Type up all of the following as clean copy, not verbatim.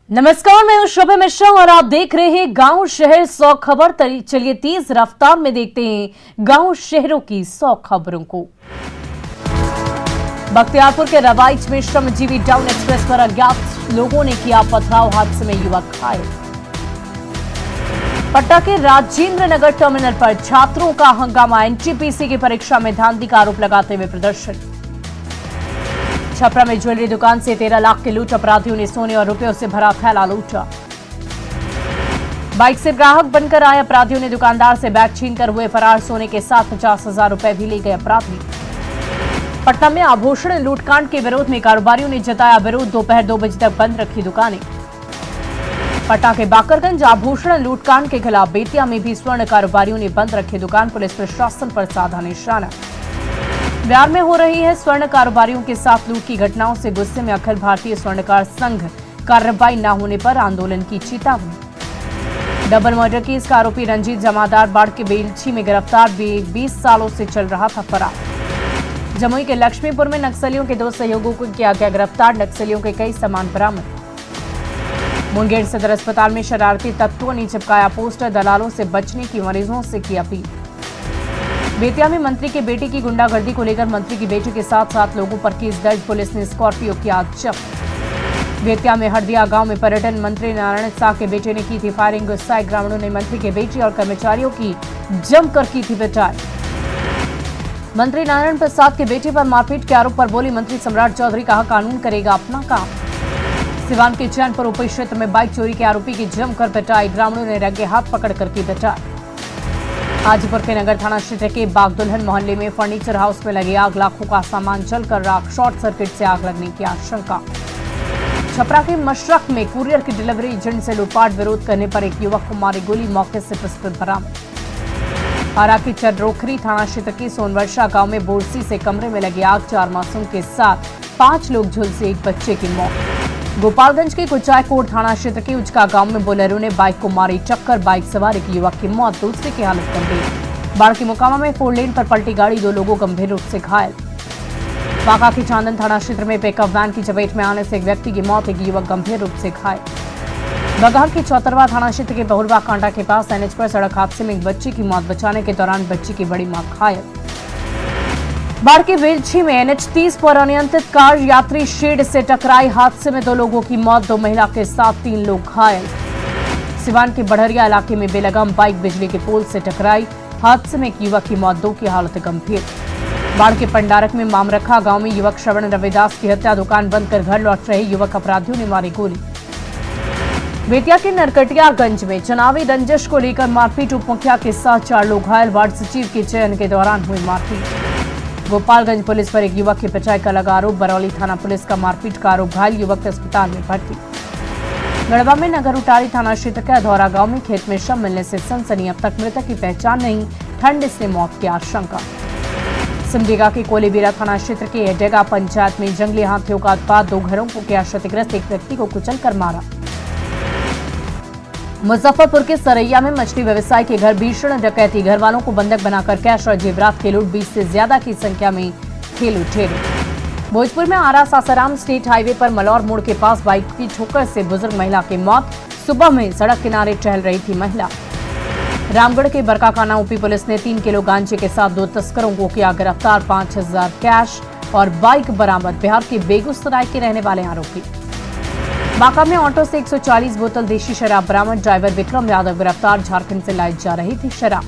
नमस्कार, मैं हूं शोभा मिश्रा और आप देख रहे हैं गांव शहर 100 खबर। चलिए तेज रफ्तार में देखते हैं गांव शहरों की 100 खबरों को। बख्तियारपुर के रवाइच में श्रमजीवी टाउन एक्सप्रेस पर अज्ञात लोगों ने किया पथराव, हादसे में युवक घायल। पटना के राजेंद्र नगर टर्मिनल पर छात्रों का हंगामा, एनटीपीसी की परीक्षा में धांधली का आरोप लगाते हुए प्रदर्शन। छपरा में ज्वेलरी दुकान से 13 लाख के लूट, अपराधियों ने सोने और रुपयों से भरा थैला लूटा। बाइक से ग्राहक बनकर आए अपराधियों ने दुकानदार से बैग छीनकर हुए फरार, सोने के साथ 50,000 रुपए भी ले गए अपराधी। पटना में आभूषण लूटकांड के विरोध में कारोबारियों ने जताया विरोध, दोपहर 2 बजे तक बंद रखी दुकानें। पटना के बाकरगंज आभूषण लूटकांड के खिलाफ बेतिया में भी स्वर्ण कारोबारियों ने बंद रखी दुकान, पुलिस प्रशासन पर साधा निशाना। बिहार में हो रही है स्वर्ण कारोबारियों के साथ लूट की घटनाओं से गुस्से में अखिल भारतीय स्वर्णकार संघ, कार्रवाई न होने पर आंदोलन की चेतावनी। डबल मर्डर केस का आरोपी रंजीत जमादार बाढ़ के बेलछी में गिरफ्तार, 20 सालों से चल रहा था फरार। जमुई के लक्ष्मीपुर में नक्सलियों के 2 सहयोगियों को किया गया गिरफ्तार, नक्सलियों के कई सामान बरामद। मुंगेर सदर अस्पताल में शरारती तत्वों ने चिपकाया पोस्टर, दलालों से बचने की मरीजों से की अपील। बेतिया में मंत्री के बेटे की गुंडागर्दी को लेकर मंत्री की बेटी के साथ 7 लोगों पर केस दर्ज, पुलिस ने स्कॉर्पियो किया जब्त। बेतिया में हरदिया गांव में पर्यटन मंत्री नारायण शाह के बेटे ने की थी फायरिंग, गुस्साए ग्रामीणों ने मंत्री के बेटे और कर्मचारियों की जमकर की थी पिटाई। मंत्री नारायण प्रसाद के बेटे पर मारपीट के आरोप पर बोली मंत्री सम्राट चौधरी, कहा कानून करेगा अपना काम। सिवान के चैनपुर उपरी क्षेत्र में बाइक चोरी के आरोपी की जमकर पिटाई, ग्रामीणों ने रंगे हाथ पकड़कर की पिटाई। हाजीपुर के नगर थाना क्षेत्र के बागदुल्हन मोहल्ले में फर्नीचर हाउस में लगी आग, लाखों का सामान जलकर राख, शॉर्ट सर्किट से आग लगने की आशंका। छपरा के मशरक में कुरियर की डिलीवरी एजेंट से लूटपाट, विरोध करने पर एक युवक को मारी गोली, मौके से पिस्टल बरामद। आरा के चररोखरी थाना क्षेत्र के सोनवर्षा गांव में बोरसी से कमरे में लगी आग, 4 मासूम के साथ 5 लोग झुलसे, एक बच्चे की मौत। गोपालगंज के कुचायकोट थाना क्षेत्र के उचका गांव में बोलेरो ने बाइक को मारी टक्कर, बाइक सवार एक युवक की मौत, दूसरे की हालत गंभीर। बाढ़ के मोकामा में 4 लेन पर पलटी गाड़ी, 2 लोगों गंभीर रूप से घायल। बांका के चांदन थाना क्षेत्र में पिकअप वैन की चपेट में आने से एक व्यक्ति की मौत, एक युवक गंभीर रूप से घायल। बगहा के चौतरवा थाना क्षेत्र के बहुरवा कांटा के पास एनएच पर सड़क हादसे में एक बच्चे की मौत, बचाने के दौरान बच्ची की बड़ी मां घायल। बाढ़ के बेलछी में एनएच 30 पर अनियंत्रित कार यात्री शेड से टकराई, हादसे में 2 लोगों की मौत, 2 महिला के साथ 3 लोग घायल। सिवान के बढ़रिया इलाके में बेलगाम बाइक बिजली के पोल से टकराई, हादसे में एक युवक की मौत, 2 की हालत गंभीर। बाढ़ के पंडारक में मामरखा गांव में युवक श्रवण रविदास की हत्या, दुकान बंद कर घर लौट रहे युवक, अपराधियों ने मारी गोली। बेतिया के नरकटियागंज में चुनावी रंजिश को लेकर मारपीट, उप मुखिया के साथ 4 लोग घायल, वार्ड सचिव के चयन के दौरान हुई मारपीट। गोपालगंज पुलिस पर एक युवक की पिटाई का लगा आरोप, बरौली थाना पुलिस का मारपीट का आरोप, घायल युवक अस्पताल में भर्ती। गढ़वा में नगर उटारी थाना क्षेत्र के अधौरा गांव में खेत में शव मिलने से सनसनी, अब तक मृतक की पहचान नहीं, ठंड से मौत की आशंका। सिमडेगा के कोलेबीरा थाना क्षेत्र के एडेगा पंचायत में जंगली हाथियों का उत्पात, 2 घरों को किया क्षतिग्रस्त, एक व्यक्ति को कुचलकर मारा। मुजफ्फरपुर के सरैया में मछली व्यवसाय के घर भीषण डकैती, घर वालों को बंधक बनाकर कैश और जेवरात के लूट, 20 से ज्यादा की संख्या में थे लुटेरे। भोजपुर में आरा सासाराम स्टेट हाईवे पर मलौर मोड़ के पास बाइक की ठोकर से बुजुर्ग महिला की मौत, सुबह में सड़क किनारे टहल रही थी महिला। रामगढ़ के बरकाकाना ऊपी पुलिस ने 3 किलो गांजे के साथ 2 तस्करों को किया गिरफ्तार, 5,000 कैश और बाइक बरामद, बिहार के बेगूसराय के रहने वाले आरोपी। बांका में ऑटो से 140 बोतल देशी शराब बरामद, ड्राइवर विक्रम यादव गिरफ्तार, झारखंड से लाई जा रही थी शराब।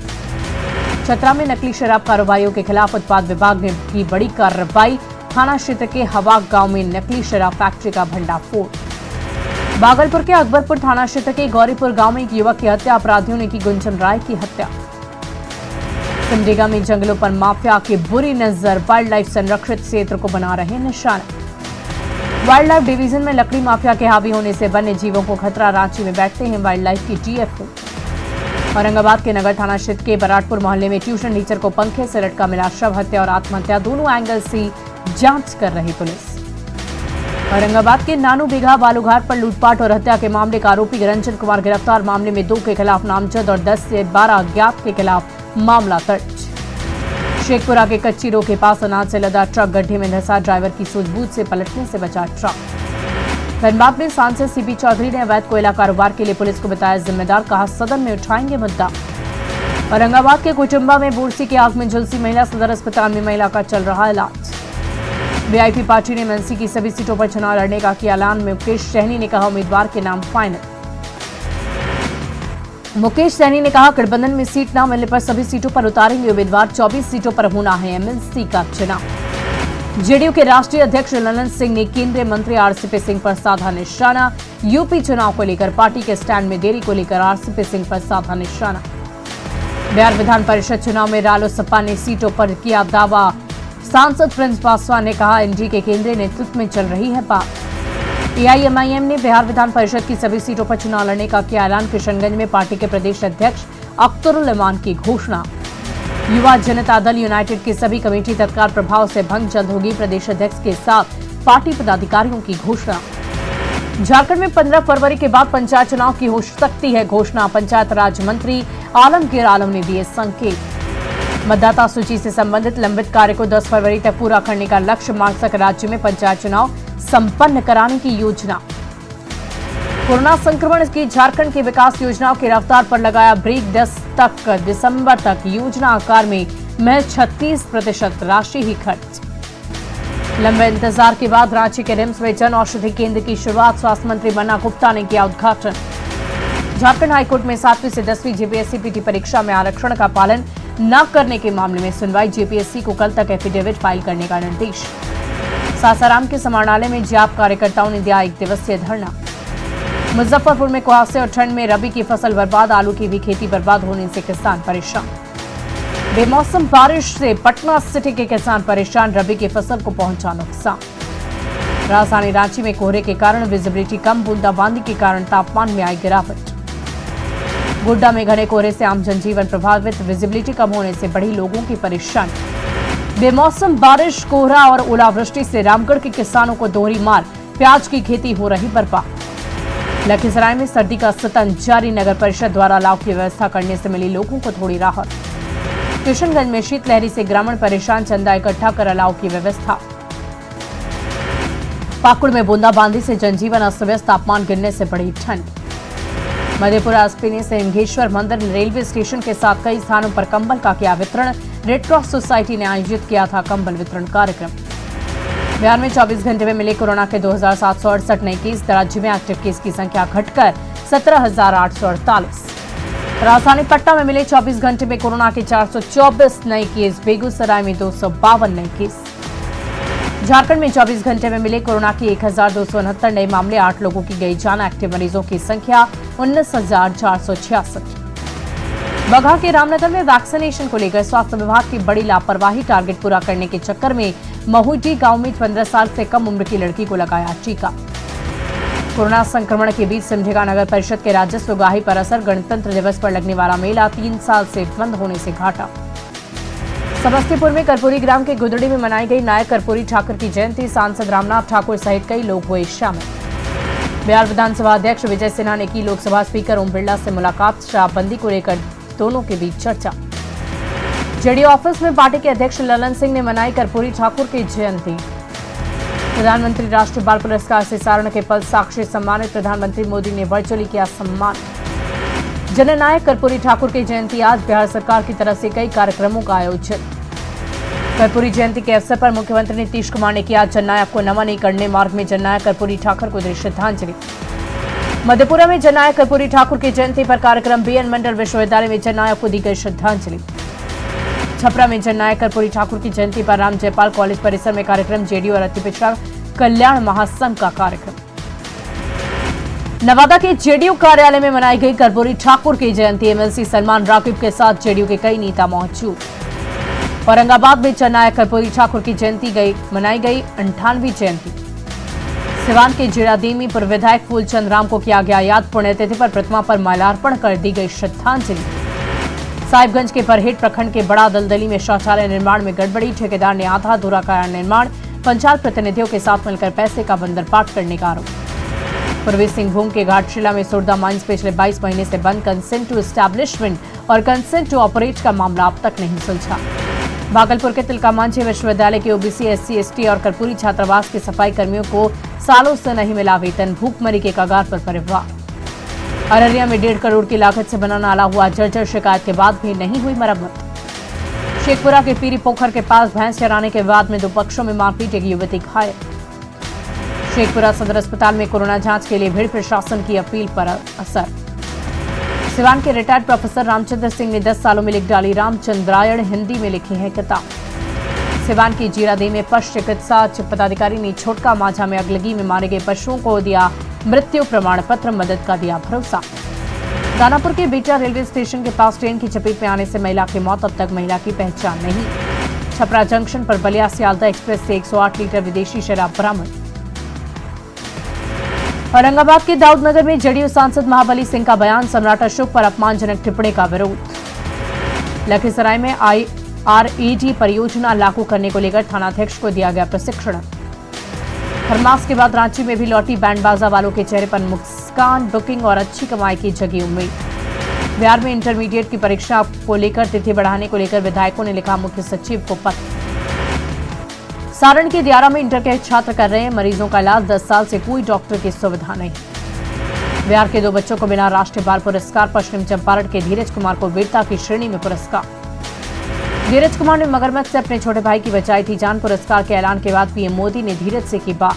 चतरा में नकली शराब कारोबारियों के खिलाफ उत्पाद विभाग ने की बड़ी कार्रवाई, थाना क्षेत्र के हवा गांव में नकली शराब फैक्ट्री का भंडाफोड़। भागलपुर के अकबरपुर थाना क्षेत्र के गौरीपुर गांव में एक युवक की हत्या, अपराधियों ने की गुंजन राय की हत्या। सिमडेगा में जंगलों पर माफिया की बुरी नजर, वाइल्ड लाइफ संरक्षित क्षेत्र को बना रहे निशाना। वाइल्ड लाइफ डिवीजन में लकड़ी माफिया के हावी होने से वन्य जीवों को खतरा, रांची में बैठते हैं वाइल्ड लाइफ की टीएफओ। औरंगाबाद के नगर थाना क्षेत्र के बराटपुर मोहल्ले में ट्यूशन टीचर को पंखे से लटका मिला शव, हत्या और आत्महत्या दोनों एंगल से जांच कर रही पुलिस। औरंगाबाद के नानू बिघा बालूघाट पर लूटपाट और हत्या के मामले का आरोपी रंजन कुमार गिरफ्तार, मामले में 2 के खिलाफ नामजद और 10 से 12 अज्ञात के खिलाफ मामला दर्ज। शेखपुरा के कच्ची रो के पास अनाज से लदा ट्रक गड्ढे में धंसा, ड्राइवर की सूझबूझ से पलटने से बचा ट्रक। धनबाद में सांसद सीपी चौधरी ने अवैध कोयला कारोबार के लिए पुलिस को बताया जिम्मेदार, कहा सदन में उठाएंगे मुद्दा। औरंगाबाद के कुचुंबा में बोरसी की आग में झुलसी महिला, सदर अस्पताल में महिला का चल रहा इलाज। वीआईपी पार्टी ने एमएनसी की सभी सीटों पर चुनाव लड़ने का किया ऐलान। मुकेश सहनी ने कहा उम्मीदवार के नाम फाइनल। मुकेश सहनी ने कहा गठबंधन में सीट न मिलने पर सभी सीटों पर उतारेंगे उम्मीदवार, 24 सीटों पर होना है एमएनसी का चुनाव। जेडीयू के राष्ट्रीय अध्यक्ष ललन सिंह ने केंद्रीय मंत्री आरसीपी सिंह पर साधा निशाना। यूपी चुनाव को लेकर पार्टी के स्टैंड में देरी को लेकर आरसीपी सिंह पर साधा निशाना। बिहार विधान परिषद चुनाव में रालोसपा ने सीटों पर किया दावा। सांसद प्रिंस पासवान ने कहा एनडीए के केंद्रीय नेतृत्व में चल रही है बात। एआईएमआईएम ने बिहार विधान परिषद की सभी सीटों पर चुनाव लड़ने का किया ऐलान। किशनगंज में पार्टी के प्रदेश अध्यक्ष अख्तरुल इमान की घोषणा। युवा जनता दल यूनाइटेड की सभी कमेटी तत्काल प्रभाव से भंग, जल्द होगी प्रदेश अध्यक्ष के साथ पार्टी पदाधिकारियों की घोषणा। झारखंड में 15 फरवरी के बाद पंचायत चुनाव की हो सकती है घोषणा। पंचायत राज मंत्री आलमगीर आलम ने दिए संकेत। मतदाता सूची से संबंधित लंबित कार्य को 10 फरवरी तक पूरा करने का लक्ष्य। मार्च तक राज्य में पंचायत चुनाव संपन्न कराने की योजना। कोरोना संक्रमण की झारखंड की विकास योजनाओं की रफ्तार पर लगाया ब्रेक। 10 तक दिसंबर तक योजना आकार में महज 36% राशि ही खर्च। लंबे इंतजार के बाद रांची के रिम्स में जन औषधि केंद्र की शुरुआत। स्वास्थ्य मंत्री बन्ना गुप्ता ने किया उद्घाटन। झारखंड हाईकोर्ट में 7वीं से 10वीं जेपीएससी पीटी परीक्षा में आरक्षण का पालन न करने के मामले में सुनवाई। जेपीएससी को कल तक एफिडेविट फाइल करने का निर्देश। सासाराम के समाहरणालय में जाप कार्यकर्ताओं ने दिया 1 दिवसीय धरना। मुजफ्फरपुर में कुहासे और ठंड में रबी की फसल बर्बाद, आलू की भी खेती बर्बाद होने से किसान परेशान। बेमौसम बारिश से पटना सिटी के किसान परेशान, रबी की फसल को पहुंचा नुकसान। राजधानी रांची में कोहरे के कारण विजिबिलिटी कम, बूंदाबांदी के कारण तापमान में आई गिरावट। गोड्डा में घने कोहरे से आम जनजीवन प्रभावित, विजिबिलिटी कम होने से बढ़ी लोगों की परेशानी। बेमौसम बारिश, कोहरा और ओलावृष्टि से रामगढ़ के किसानों को दोहरी मार, प्याज की खेती हो रही बर्बाद। लखीसराय में सर्दी का सतन जारी, नगर परिषद द्वारा अलाव की व्यवस्था करने से मिली लोगों को थोड़ी राहत। किशनगंज में शीतलहरी से ग्रामीण परेशान, चंदा इकट्ठा कर अलाव की व्यवस्था। पाकुड़ में बूंदाबांदी से जनजीवन अस्त व्यस्त, तापमान गिरने से बढ़ी ठंड। मधेपुरा एसपी ने सिंहेश्वर मंदिर रेलवे स्टेशन के साथ कई स्थानों पर कंबल का किया वितरण। रेड क्रॉस सोसाइटी ने आयोजित किया था कंबल वितरण कार्यक्रम। बिहार में 24 घंटे में मिले कोरोना के 2768 नए केस। राज्य में एक्टिव केस की संख्या घटकर 17,848। राजधानी पटना में मिले 24 घंटे में कोरोना के 424 नए केस। बेगूसराय में 252 नए केस। झारखंड में 24 घंटे में मिले कोरोना के 1269 नए मामले। 8 लोगों की गई जान। एक्टिव मरीजों की संख्या 19,466। बगहा के रामनगर में वैक्सीनेशन को लेकर स्वास्थ्य विभाग की बड़ी लापरवाही। टारगेट पूरा करने के चक्कर में महुडी गांव में 15 साल से कम उम्र की लड़की को लगाया टीका। कोरोना संक्रमण के बीच सिमडेगा नगर परिषद के राजस्व उगाही पर असर। गणतंत्र दिवस पर लगने वाला मेला 3 साल से बंद होने से घाटा। समस्तीपुर में कर्पूरी ग्राम के गुदड़ी में मनाई गई नायक कर्पूरी ठाकुर की जयंती। सांसद रामनाथ ठाकुर सहित कई लोग हुए शामिल। बिहार विधानसभा अध्यक्ष विजय सिन्हा ने की लोकसभा स्पीकर ओम बिरला से मुलाकात। शराबबंदी को लेकर दोनों के बीच चर्चा। जेडीयू ऑफिस में पार्टी के अध्यक्ष ललन सिंह ने मनाई कर्पूरी ठाकुर की जयंती। प्रधानमंत्री राष्ट्रीय बाल पुरस्कार से सारण के पल साक्षी सम्मानित। प्रधानमंत्री मोदी ने वर्चुअली किया सम्मान। जननायक कर्पूरी ठाकुर की जयंती आज। बिहार सरकार की तरफ से कई कार्यक्रमों का आयोजन। कर्पूरी जयंती के अवसर पर मुख्यमंत्री नीतीश कुमार ने किया जननायक को नमन। करने मार्ग में जननायक कर्पूरी ठाकुर को दी श्रद्धांजलि। मधेपुरा में जननायक कर्पूरी ठाकुर की जयंती पर कार्यक्रम। बीएन मंडल विश्वविद्यालय में जननायक को दी गई श्रद्धांजलि। छपरा में जननायक कर्पूरी ठाकुर की जयंती पर राम जयपाल कॉलेज परिसर में कार्यक्रम। जेडीयू और अति पिछड़ा कल्याण महासंघ का कार्यक्रम। नवादा के जेडीयू कार्यालय में मनाई गई कर्पूरी ठाकुर की जयंती। एमएलसी सलमान राकिब के साथ जेडीयू के कई नेता मौजूद। औरंगाबाद में जननायक कर्पूरी ठाकुर की जयंती मनाई गई 98वीं जयंती। सिवान के जीरादेवी पूर्व विधायक फूलचंद राम को किया गया याद। पुण्यतिथि पर प्रतिमा पर माल्यार्पण कर दी गई श्रद्धांजलि। साहिबगंज के बरहेट प्रखंड के बड़ा दलदली में शौचालय निर्माण में गड़बड़ी। ठेकेदार ने आधा अधूरा कराया निर्माण। पंचायत प्रतिनिधियों के साथ मिलकर पैसे का बंदरपाट करने का आरोप। पूर्वी सिंहभूम के घाटशिला में सुरदा माइंस पिछले 22 महीने से बंद। कंसेंट टू एस्टैब्लिशमेंट और कंसेंट टू ऑपरेट का मामला अब तक नहीं सुलझा। भागलपुर के तिलकामांझी विश्वविद्यालय के ओबीसी, एससी, एसटी और कर्पूरी छात्रावास के सफाई कर्मियों को सालों से नहीं मिला वेतन, भूखमरी के कगार पर परिवार। अररिया में 1.5 करोड़ की लागत से बना नाला हुआ जर्जर, शिकायत के बाद भी नहीं हुई मरम्मत। शेखपुरा के पीरी पोखर के पास भैंस चराने के विवाद में 2 पक्षों में मारपीट, एक युवती घायल। शेखपुरा सदर अस्पताल में कोरोना जांच के लिए भीड़, प्रशासन की अपील पर असर। सिवान के रिटायर्ड प्रोफेसर रामचंद्र सिंह ने 10 सालों में लिख डाली रामचंद्रायण, हिंदी में लिखी है किताब। सिवान की जीरादेई में पशु चिकित्सा पदाधिकारी ने छोटका माझा में अगलगी में मारे गए पशुओं को दिया मृत्यु प्रमाण पत्र, मदद का दिया भरोसा। दानापुर के बेटा रेलवे स्टेशन के पास ट्रेन की चपेट में आने से महिला की मौत, अब तक महिला की पहचान नहीं। छपरा जंक्शन पर बलिया सियालदह एक्सप्रेस से 108 लीटर विदेशी शराब बरामद। औरंगाबाद के दाऊदनगर में जदयू सांसद महाबली सिंह का बयान, सम्राट अशोक पर अपमानजनक टिप्पणी का विरोध। लखीसराय में IRAD परियोजना लागू करने को लेकर थानाध्यक्ष को दिया गया प्रशिक्षण। खरमास के बाद रांची में भी लौटी बैंडबाजा वालों के चेहरे पर मुस्कान, बुकिंग और अच्छी कमाई की जगी उम्मीद। बिहार में इंटरमीडिएट की परीक्षा को लेकर तिथि बढ़ाने को लेकर विधायकों ने लिखा मुख्य सचिव को पत्र। सारण के दियारा में इंटर के छात्र कर रहे हैं मरीजों का इलाज, 10 साल से कोई डॉक्टर की सुविधा नहीं। बिहार के 2 बच्चों को बिना राष्ट्रीय बाल पुरस्कार, पश्चिम चंपारण के धीरज कुमार को वीरता की श्रेणी में पुरस्कार। धीरज कुमार ने मगरमच्छ से अपने छोटे भाई की बचाई थी जान, पुरस्कार के ऐलान के बाद पीएम मोदी ने धीरज से की बात।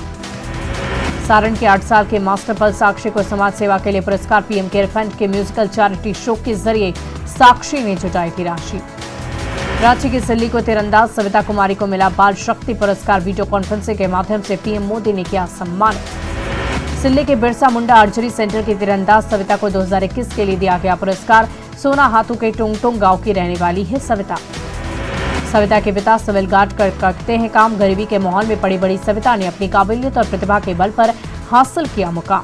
सारण के 8 साल के मास्टर पल साक्षी को समाज सेवा के लिए पुरस्कार, पीएम केयर फंड के म्यूजिकल चैरिटी शो के जरिए साक्षी ने जुटाई थी राशि। रांची की सिल्ली को तीरंदाज सविता कुमारी को मिला बाल शक्ति पुरस्कार, वीडियो कॉन्फ्रेंसिंग के माध्यम से पीएम मोदी ने किया सम्मान। सिल्ली के बिरसा मुंडा आर्चरी सेंटर की तीरंदाज सविता को 2021 के लिए दिया गया पुरस्कार। सोना हाथू के टोंगटोंग गांव की रहने वाली है सविता। सविता के पिता सिविल गार्ड करते हैं काम, गरीबी के माहौल में पड़ी बड़ी सविता ने अपनी काबिलियत और प्रतिभा के बल पर हासिल किया मुकाम।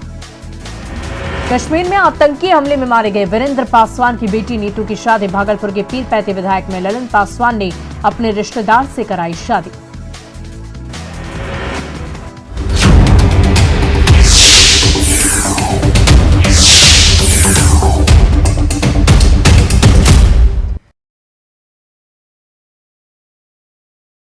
कश्मीर में आतंकी हमले में मारे गए वीरेंद्र पासवान की बेटी नीतू की शादी, भागलपुर के पीरपैती विधायक में ललन पासवान ने अपने रिश्तेदार से कराई शादी।